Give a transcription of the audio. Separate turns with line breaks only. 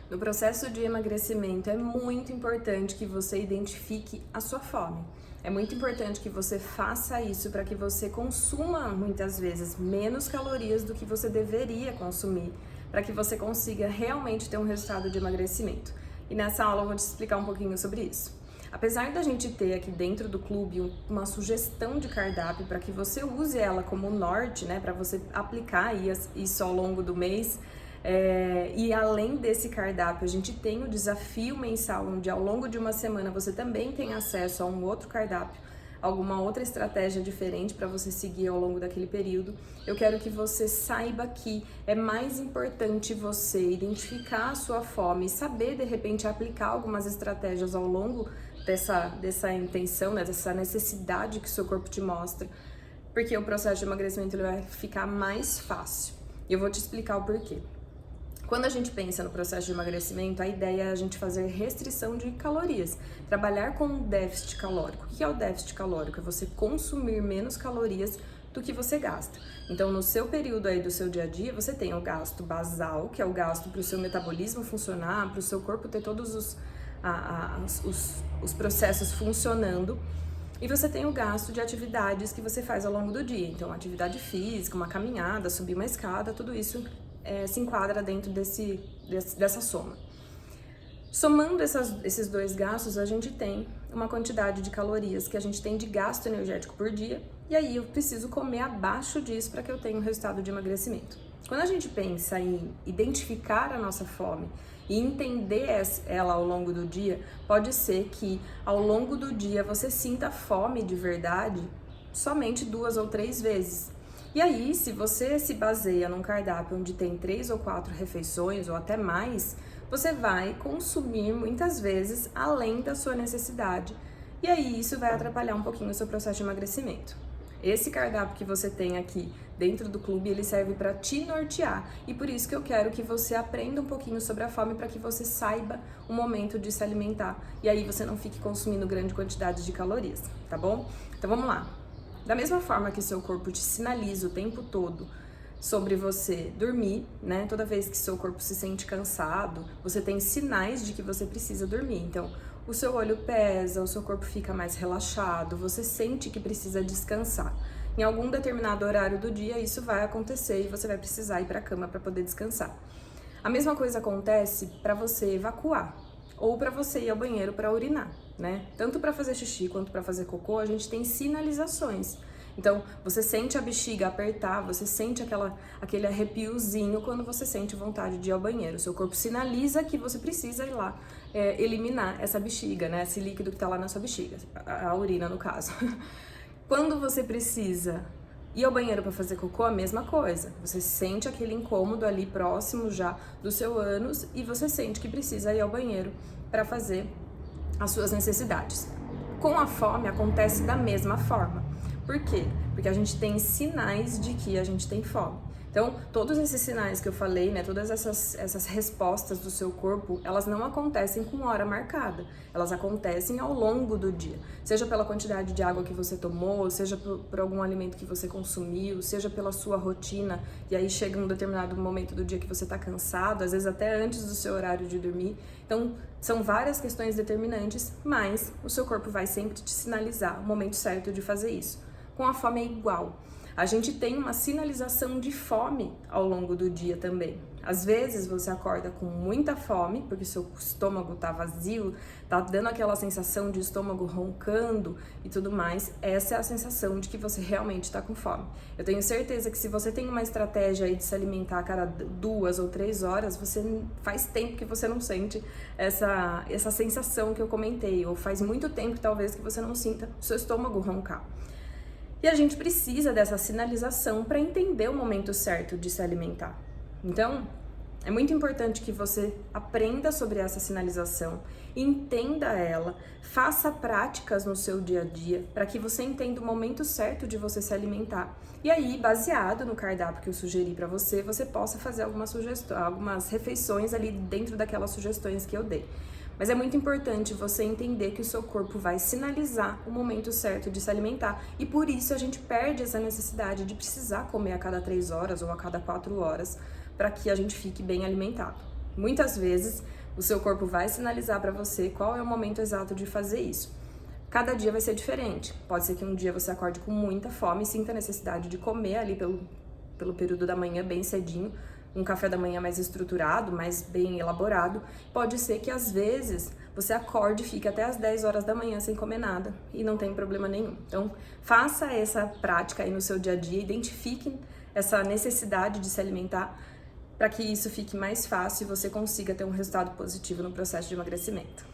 No processo de emagrecimento é muito importante que você identifique a sua fome. É muito importante que você faça isso para que você consuma muitas vezes menos calorias do que você deveria consumir, para que você consiga realmente ter um resultado de emagrecimento. E nessa aula eu vou te explicar um pouquinho sobre isso. Apesar da gente ter aqui dentro do clube uma sugestão de cardápio para que você use ela como norte, né, para você aplicar isso ao longo do mês, e além desse cardápio, a gente tem o desafio mensal, onde ao longo de uma semana você também tem acesso a um outro cardápio, alguma outra estratégia diferente para você seguir ao longo daquele período. Eu quero que você saiba que é mais importante você identificar a sua fome e saber, de repente, aplicar algumas estratégias ao longo dessa intenção, né, dessa necessidade que o seu corpo te mostra, porque o processo de emagrecimento ele vai ficar mais fácil. E eu vou te explicar o porquê. Quando a gente pensa no processo de emagrecimento, a ideia é a gente fazer restrição de calorias, trabalhar com um déficit calórico. O que é o déficit calórico? É você consumir menos calorias do que você gasta. Então, no seu período aí do seu dia a dia, você tem o gasto basal, que é o gasto para o seu metabolismo funcionar, para o seu corpo ter todos os processos funcionando. E você tem o gasto de atividades que você faz ao longo do dia. Então, atividade física, uma caminhada, subir uma escada, tudo isso se enquadra dentro dessa soma. Somando esses dois gastos, a gente tem uma quantidade de calorias que a gente tem de gasto energético por dia, e aí eu preciso comer abaixo disso para que eu tenha um resultado de emagrecimento. Quando a gente pensa em identificar a nossa fome e entender ela ao longo do dia, pode ser que ao longo do dia você sinta fome de verdade somente 2 ou 3 vezes. E aí, se você se baseia num cardápio onde tem 3 ou 4 refeições ou até mais, você vai consumir muitas vezes além da sua necessidade. E aí isso vai atrapalhar um pouquinho o seu processo de emagrecimento. Esse cardápio que você tem aqui dentro do clube, ele serve para te nortear. E por isso que eu quero que você aprenda um pouquinho sobre a fome para que você saiba o momento de se alimentar. E aí você não fique consumindo grande quantidade de calorias, tá bom? Então vamos lá. Da mesma forma que seu corpo te sinaliza o tempo todo sobre você dormir, né? Toda vez que seu corpo se sente cansado, você tem sinais de que você precisa dormir. Então, o seu olho pesa, o seu corpo fica mais relaxado, você sente que precisa descansar. Em algum determinado horário do dia, isso vai acontecer e você vai precisar ir para a cama para poder descansar. A mesma coisa acontece para você evacuar ou para você ir ao banheiro para urinar, né? Tanto para fazer xixi quanto para fazer cocô, a gente tem sinalizações. Então, você sente a bexiga apertar, você sente aquele arrepiozinho quando você sente vontade de ir ao banheiro. O seu corpo sinaliza que você precisa ir lá eliminar essa bexiga, né? Esse líquido que tá lá na sua bexiga, a urina no caso. Quando você precisa ir ao banheiro para fazer cocô, a mesma coisa. Você sente aquele incômodo ali próximo já do seu ânus e você sente que precisa ir ao banheiro para fazer as suas necessidades. Com a fome acontece da mesma forma. Por quê? Porque a gente tem sinais de que a gente tem fome. Então, todos esses sinais que eu falei, né, todas essas respostas do seu corpo, elas não acontecem com hora marcada. Elas acontecem ao longo do dia. Seja pela quantidade de água que você tomou, seja por algum alimento que você consumiu, seja pela sua rotina. E aí chega um determinado momento do dia que você está cansado, às vezes até antes do seu horário de dormir. Então, são várias questões determinantes, mas o seu corpo vai sempre te sinalizar o momento certo de fazer isso. Com a fome é igual. A gente tem uma sinalização de fome ao longo do dia também. Às vezes você acorda com muita fome, porque seu estômago tá vazio, tá dando aquela sensação de estômago roncando e tudo mais. Essa é a sensação de que você realmente tá com fome. Eu tenho certeza que se você tem uma estratégia aí de se alimentar a cada 2 ou 3 horas, você faz tempo que você não sente essa sensação que eu comentei, ou faz muito tempo talvez que você não sinta o seu estômago roncar. E a gente precisa dessa sinalização para entender o momento certo de se alimentar. Então, é muito importante que você aprenda sobre essa sinalização, entenda ela, faça práticas no seu dia a dia para que você entenda o momento certo de você se alimentar. E aí, baseado no cardápio que eu sugeri para você, você possa fazer algumas refeições ali dentro daquelas sugestões que eu dei. Mas é muito importante você entender que o seu corpo vai sinalizar o momento certo de se alimentar e por isso a gente perde essa necessidade de precisar comer a cada 3 horas ou a cada 4 horas para que a gente fique bem alimentado. Muitas vezes o seu corpo vai sinalizar para você qual é o momento exato de fazer isso. Cada dia vai ser diferente. Pode ser que um dia você acorde com muita fome e sinta a necessidade de comer ali pelo período da manhã bem cedinho, um café da manhã mais estruturado, mais bem elaborado. Pode ser que às vezes você acorde e fique até as 10 horas da manhã sem comer nada e não tem problema nenhum. Então, faça essa prática aí no seu dia a dia, identifique essa necessidade de se alimentar para que isso fique mais fácil e você consiga ter um resultado positivo no processo de emagrecimento.